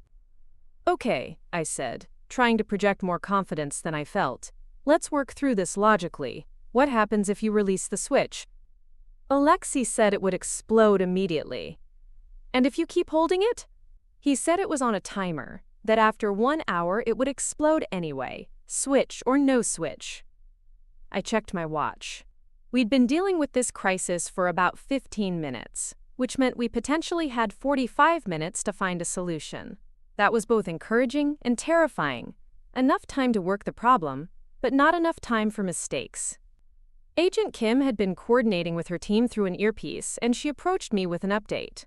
Okay, I said, trying to project more confidence than I felt. Let's work through this logically. What happens if you release the switch? Alexei said it would explode immediately. And if you keep holding it? He said it was on a timer, that after 1 hour it would explode anyway, switch or no switch. I checked my watch. We'd been dealing with this crisis for about 15 minutes, which meant we potentially had 45 minutes to find a solution. That was both encouraging and terrifying. Enough time to work the problem, but not enough time for mistakes. Agent Kim had been coordinating with her team through an earpiece, and she approached me with an update.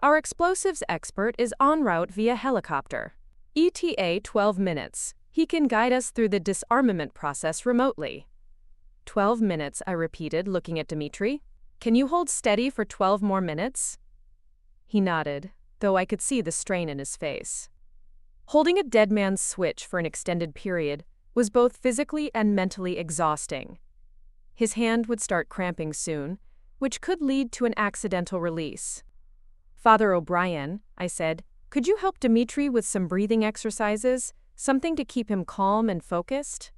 Our explosives expert is en route via helicopter. ETA 12 minutes. He can guide us through the disarmament process remotely. 12 minutes, I repeated, looking at Dmitri. Can you hold steady for 12 more minutes? He nodded, though I could see the strain in his face. Holding a dead man's switch for an extended period was both physically and mentally exhausting. His hand would start cramping soon, which could lead to an accidental release. Father O'Brien, I said, could you help Dmitri with some breathing exercises, something to keep him calm and focused?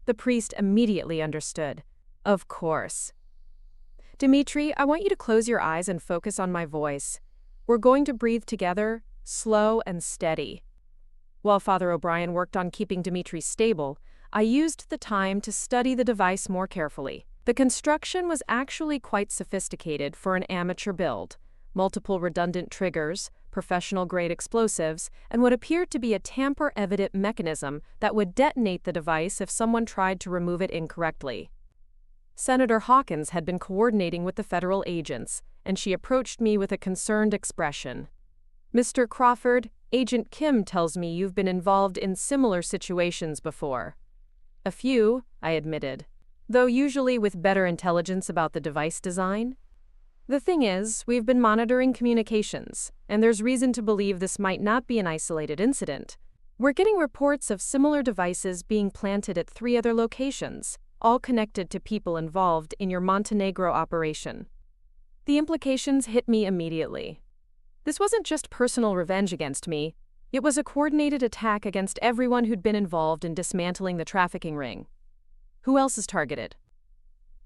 The priest immediately understood. Of course. Dmitri, I want you to close your eyes and focus on my voice. We're going to breathe together, slow and steady. While Father O'Brien worked on keeping Dmitri stable, I used the time to study the device more carefully. The construction was actually quite sophisticated for an amateur build. Multiple redundant triggers, professional-grade explosives, and what appeared to be a tamper-evident mechanism that would detonate the device if someone tried to remove it incorrectly. Senator Hawkins had been coordinating with the federal agents, and she approached me with a concerned expression. Mr. Crawford, Agent Kim tells me you've been involved in similar situations before. A few, I admitted, though usually with better intelligence about the device design. The thing is, we've been monitoring communications, and there's reason to believe this might not be an isolated incident. We're getting reports of similar devices being planted at 3 other locations, all connected to people involved in your Montenegro operation. The implications hit me immediately. This wasn't just personal revenge against me, it was a coordinated attack against everyone who'd been involved in dismantling the trafficking ring. Who else is targeted?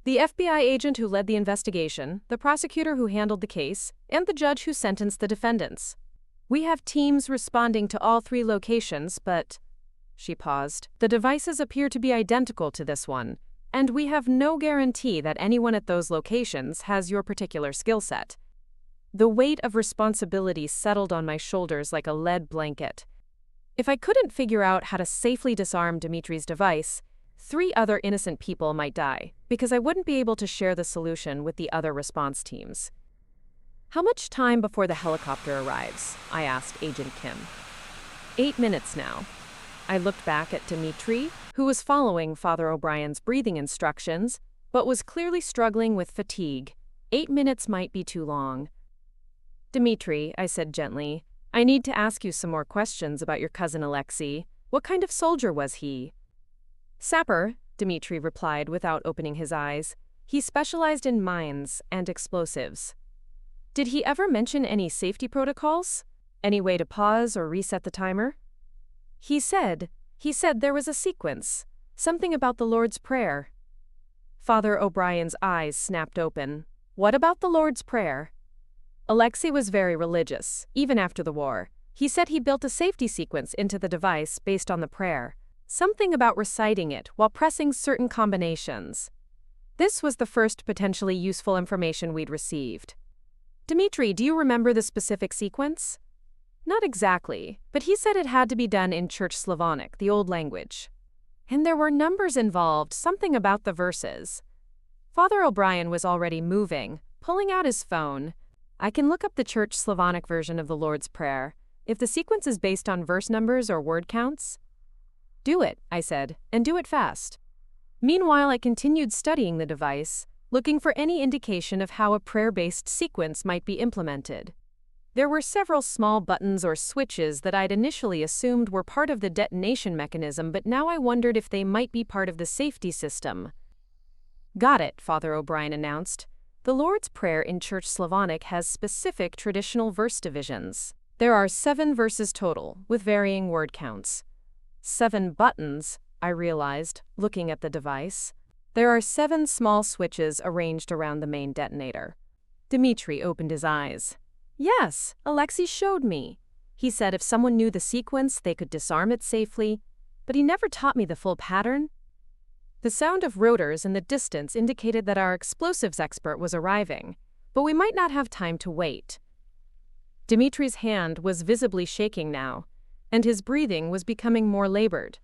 The FBI agent who led the investigation, the prosecutor who handled the case, and the judge who sentenced the defendants. We have teams responding to all 3 locations, but… She paused. The devices appear to be identical to this one, and we have no guarantee that anyone at those locations has your particular skill set. The weight of responsibility settled on my shoulders like a lead blanket. If I couldn't figure out how to safely disarm Dimitri's device, 3 other innocent people might die, because I wouldn't be able to share the solution with the other response teams. How much time before the helicopter arrives? I asked Agent Kim. 8 minutes now. I looked back at Dimitri, who was following Father O'Brien's breathing instructions, but was clearly struggling with fatigue. 8 minutes might be too long. Dimitri, I said gently, I need to ask you some more questions about your cousin Alexei. What kind of soldier was he? Sapper, Dimitri replied without opening his eyes. He specialized in mines and explosives. Did he ever mention any safety protocols? Any way to pause or reset the timer? He said there was a sequence, something about the Lord's Prayer. Father O'Brien's eyes snapped open. What about the Lord's Prayer? Alexei was very religious, even after the war. He said he built a safety sequence into the device based on the prayer, something about reciting it while pressing certain combinations. This was the first potentially useful information we'd received. Dimitri, do you remember the specific sequence? Not exactly, but he said it had to be done in Church Slavonic, the old language. And there were numbers involved, something about the verses. Father O'Brien was already moving, pulling out his phone. I can look up the Church Slavonic version of the Lord's Prayer. If the sequence is based on verse numbers or word counts? Do it, I said, and do it fast. Meanwhile, I continued studying the device, looking for any indication of how a prayer-based sequence might be implemented. There were several small buttons or switches that I'd initially assumed were part of the detonation mechanism, but now I wondered if they might be part of the safety system. Got it, Father O'Brien announced. The Lord's Prayer in Church Slavonic has specific traditional verse divisions. There are 7 verses total, with varying word counts. 7 buttons, I realized, looking at the device. There are 7 small switches arranged around the main detonator. Dimitri opened his eyes. Yes, Alexei showed me. He said if someone knew the sequence, they could disarm it safely, but he never taught me the full pattern. The sound of rotors in the distance indicated that our explosives expert was arriving, but we might not have time to wait. Dimitri's hand was visibly shaking now, and his breathing was becoming more labored.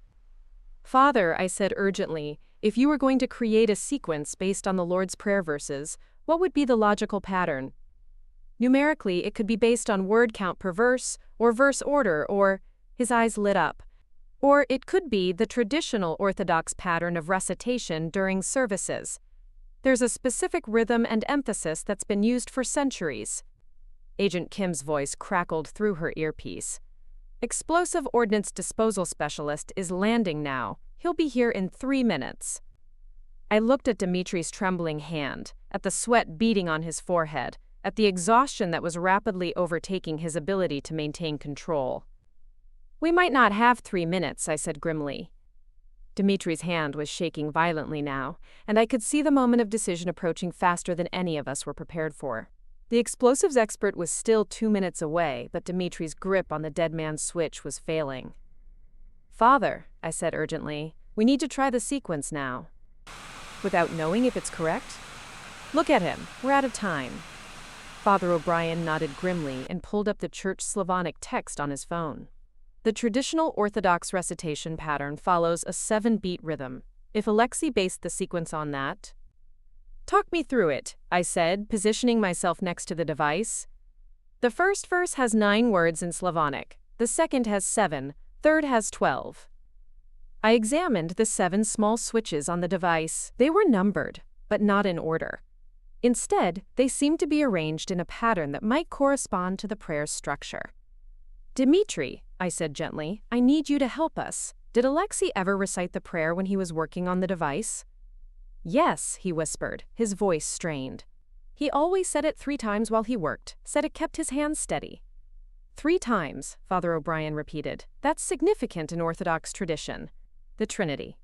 Father, I said urgently, if you were going to create a sequence based on the Lord's Prayer verses, what would be the logical pattern? Numerically, it could be based on word count per verse, or verse order, or… His eyes lit up. Or it could be the traditional Orthodox pattern of recitation during services. There's a specific rhythm and emphasis that's been used for centuries. Agent Kim's voice crackled through her earpiece. Explosive Ordnance Disposal Specialist is landing now. He'll be here in 3 minutes. I looked at Dimitri's trembling hand, at the sweat beading on his forehead, at the exhaustion that was rapidly overtaking his ability to maintain control. We might not have 3 minutes, I said grimly. Dimitri's hand was shaking violently now, and I could see the moment of decision approaching faster than any of us were prepared for. The explosives expert was still 2 minutes away, but Dimitri's grip on the dead man's switch was failing. Father, I said urgently, we need to try the sequence now. Without knowing if it's correct? Look at him, we're out of time. Father O'Brien nodded grimly and pulled up the Church Slavonic text on his phone. The traditional Orthodox recitation pattern follows a 7-beat rhythm. If Alexei based the sequence on that… Talk me through it, I said, positioning myself next to the device. The first verse has 9 words in Slavonic, the second has 7, third has 12. I examined the 7 small switches on the device. They were numbered, but not in order. Instead, they seemed to be arranged in a pattern that might correspond to the prayer's structure. Dimitri, I said gently, I need you to help us. Did Alexei ever recite the prayer when he was working on the device? Yes, he whispered, his voice strained. He always said it 3 times while he worked, said it kept his hands steady. 3 times, Father O'Brien repeated. That's significant in Orthodox tradition. The Trinity.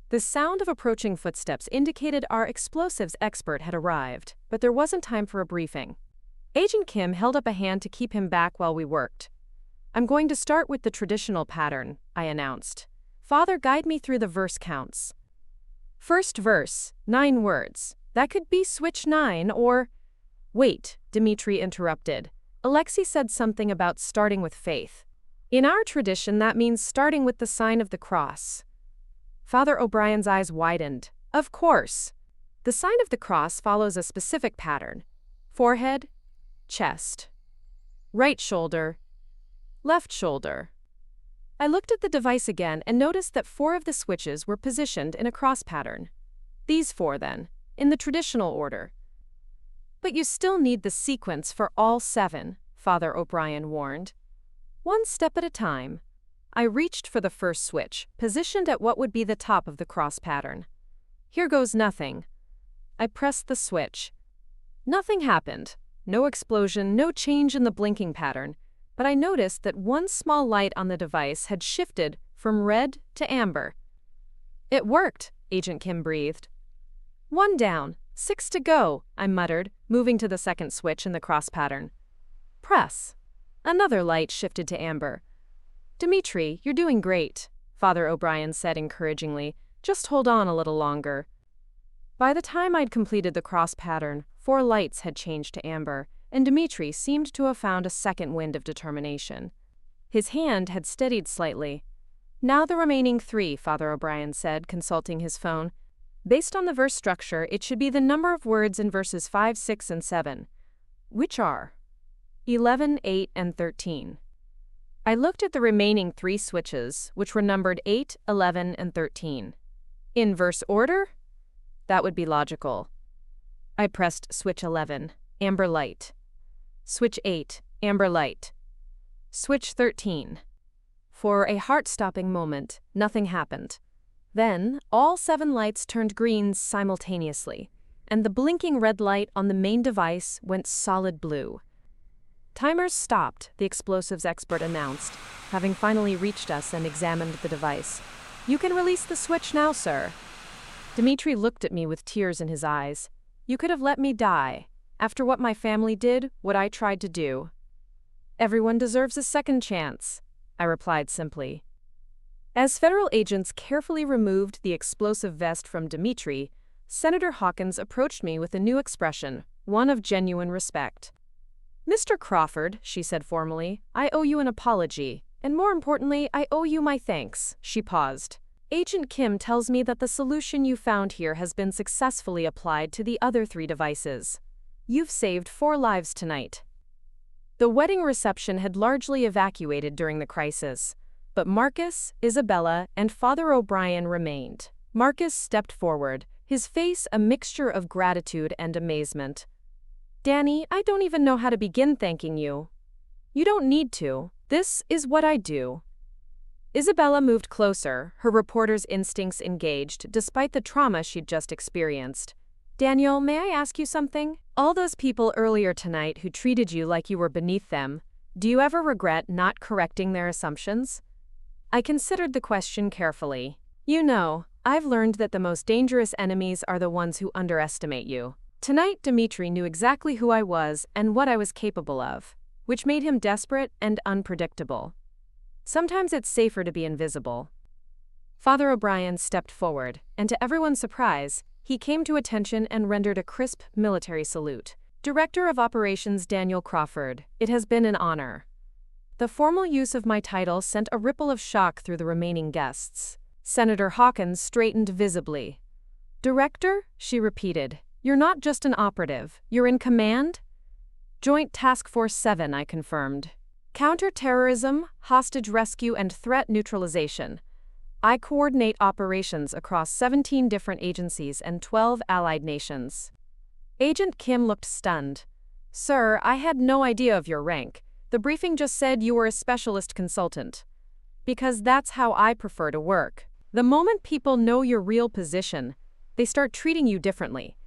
The sound of approaching footsteps indicated our explosives expert had arrived, but there wasn't time for a briefing. Agent Kim held up a hand to keep him back while we worked. I'm going to start with the traditional pattern, I announced. Father, guide me through the verse counts. First verse, 9 words. That could be switch 9 or… Wait, Dmitri interrupted. Alexei said something about starting with faith. In our tradition, that means starting with the sign of the cross. Father O'Brien's eyes widened. Of course. The sign of the cross follows a specific pattern. Forehead, chest, right shoulder, left shoulder. I looked at the device again and noticed that 4 of the switches were positioned in a cross pattern. These 4, then, in the traditional order. But you still need the sequence for all 7, Father O'Brien warned. One step at a time. I reached for the first switch, positioned at what would be the top of the cross pattern. Here goes nothing. I pressed the switch. Nothing happened. No explosion, no change in the blinking pattern, but I noticed that one small light on the device had shifted from red to amber. It worked, Agent Kim breathed. 1 down, 6 to go, I muttered, moving to the second switch in the cross pattern. Press. Another light shifted to amber. Dmitri, you're doing great, Father O'Brien said encouragingly. Just hold on a little longer. By the time I'd completed the cross pattern, 4 lights had changed to amber, and Dmitri seemed to have found a second wind of determination. His hand had steadied slightly. Now the remaining 3, Father O'Brien said, consulting his phone. Based on the verse structure, it should be the number of words in verses 5, 6, and 7, which are 11, 8, and 13. I looked at the remaining 3 switches, which were numbered 8, 11, and 13. In verse order? That would be logical. I pressed switch 11, amber light. Switch 8, amber light. Switch 13. For a heart-stopping moment, nothing happened. Then, all 7 lights turned green simultaneously, and the blinking red light on the main device went solid blue. Timers stopped, the explosives expert announced, having finally reached us and examined the device. You can release the switch now, sir. Dmitri looked at me with tears in his eyes. You could have let me die. After what my family did, what I tried to do. Everyone deserves a second chance, I replied simply. As federal agents carefully removed the explosive vest from Dmitri, Senator Hawkins approached me with a new expression, one of genuine respect. Mr. Crawford, she said formally, I owe you an apology, and more importantly, I owe you my thanks. She paused. Agent Kim tells me that the solution you found here has been successfully applied to the other 3 devices. You've saved 4 lives tonight. The wedding reception had largely evacuated during the crisis, but Marcus, Isabella, and Father O'Brien remained. Marcus stepped forward, his face a mixture of gratitude and amazement. Danny, I don't even know how to begin thanking you. You don't need to. This is what I do. Isabella moved closer, her reporter's instincts engaged, despite the trauma she'd just experienced. Daniel, may I ask you something? All those people earlier tonight who treated you like you were beneath them, do you ever regret not correcting their assumptions? I considered the question carefully. You know, I've learned that the most dangerous enemies are the ones who underestimate you. Tonight, Dmitri knew exactly who I was and what I was capable of, which made him desperate and unpredictable. Sometimes it's safer to be invisible. Father O'Brien stepped forward, and to everyone's surprise, he came to attention and rendered a crisp military salute. Director of Operations Daniel Crawford, it has been an honor. The formal use of my title sent a ripple of shock through the remaining guests. Senator Hawkins straightened visibly. Director? She repeated. You're not just an operative, you're in command? Joint Task Force 7, I confirmed. Counter-terrorism, hostage rescue, and threat neutralization. I coordinate operations across 17 different agencies and 12 allied nations. Agent Kim looked stunned. Sir, I had no idea of your rank. The briefing just said you were a specialist consultant. Because that's how I prefer to work. The moment people know your real position, they start treating you differently.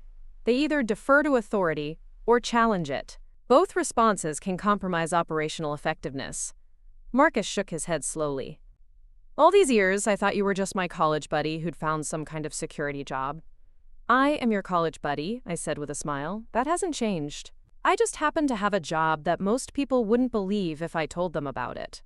They either defer to authority or challenge it. Both responses can compromise operational effectiveness. Marcus shook his head slowly. All these years, I thought you were just my college buddy who'd found some kind of security job. I am your college buddy, I said with a smile. That hasn't changed. I just happen to have a job that most people wouldn't believe if I told them about it.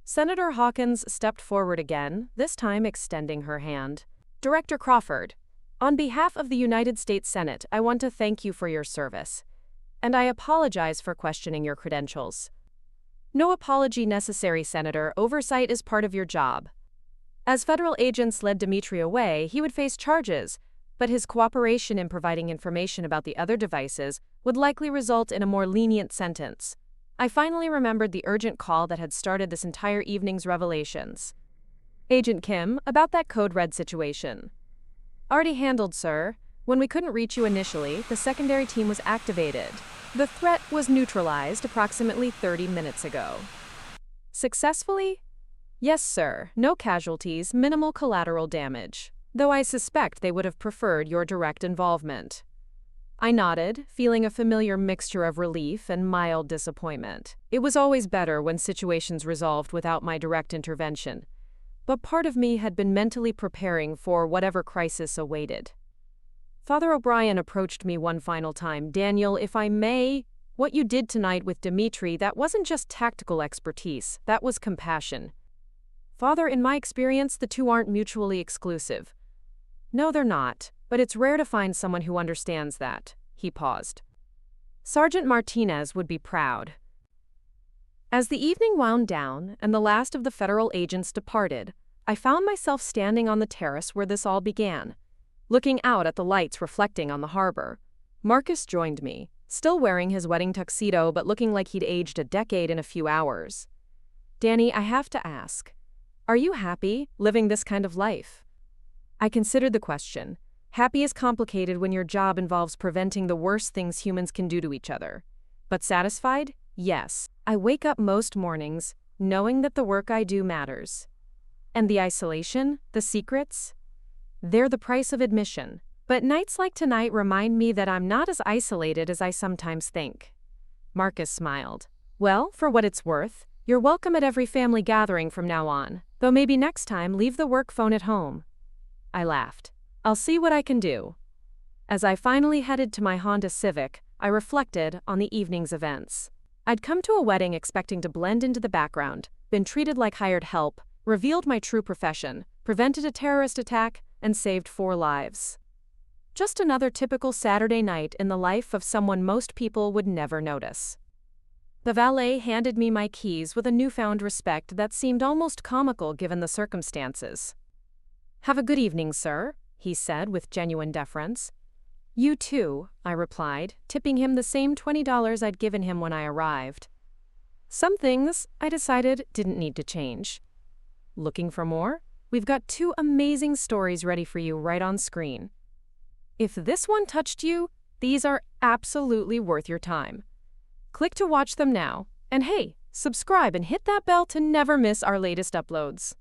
Senator Hawkins stepped forward again, this time extending her hand. Director Crawford, on behalf of the United States Senate, I want to thank you for your service. And I apologize for questioning your credentials. No apology necessary, Senator. Oversight is part of your job. As federal agents led Dmitry away, he would face charges, but his cooperation in providing information about the other devices would likely result in a more lenient sentence. I finally remembered the urgent call that had started this entire evening's revelations. Agent Kim, about that code red situation. Already handled, sir. When we couldn't reach you initially, the secondary team was activated. The threat was neutralized approximately 30 minutes ago. Successfully? Yes, sir. No casualties, minimal collateral damage. Though I suspect they would have preferred your direct involvement. I nodded, feeling a familiar mixture of relief and mild disappointment. It was always better when situations resolved without my direct intervention, but part of me had been mentally preparing for whatever crisis awaited. Father O'Brien approached me one final time. Daniel, if I may, what you did tonight with Dmitry, that wasn't just tactical expertise, that was compassion. Father, in my experience, the two aren't mutually exclusive. No, they're not, but it's rare to find someone who understands that. He paused. Sergeant Martinez would be proud. As the evening wound down and the last of the federal agents departed, I found myself standing on the terrace where this all began, looking out at the lights reflecting on the harbor. Marcus joined me, still wearing his wedding tuxedo but looking like he'd aged a decade in a few hours. Danny, I have to ask, are you happy living this kind of life? I considered the question. Happy is complicated when your job involves preventing the worst things humans can do to each other. But satisfied? Yes. I wake up most mornings knowing that the work I do matters. And the isolation, the secrets, they're the price of admission. But nights like tonight remind me that I'm not as isolated as I sometimes think. Marcus smiled. Well, for what it's worth, you're welcome at every family gathering from now on, though maybe next time leave the work phone at home. I laughed. I'll see what I can do. As I finally headed to my Honda Civic, I reflected on the evening's events. I'd come to a wedding expecting to blend into the background, been treated like hired help, revealed my true profession, prevented a terrorist attack, and saved 4 lives. Just another typical Saturday night in the life of someone most people would never notice. The valet handed me my keys with a newfound respect that seemed almost comical given the circumstances. Have a good evening, sir, he said with genuine deference. You too, I replied, tipping him the same $20 I'd given him when I arrived. Some things, I decided, didn't need to change. Looking for more? We've got 2 amazing stories ready for you right on screen. If this one touched you, these are absolutely worth your time. Click to watch them now, and hey, subscribe and hit that bell to never miss our latest uploads.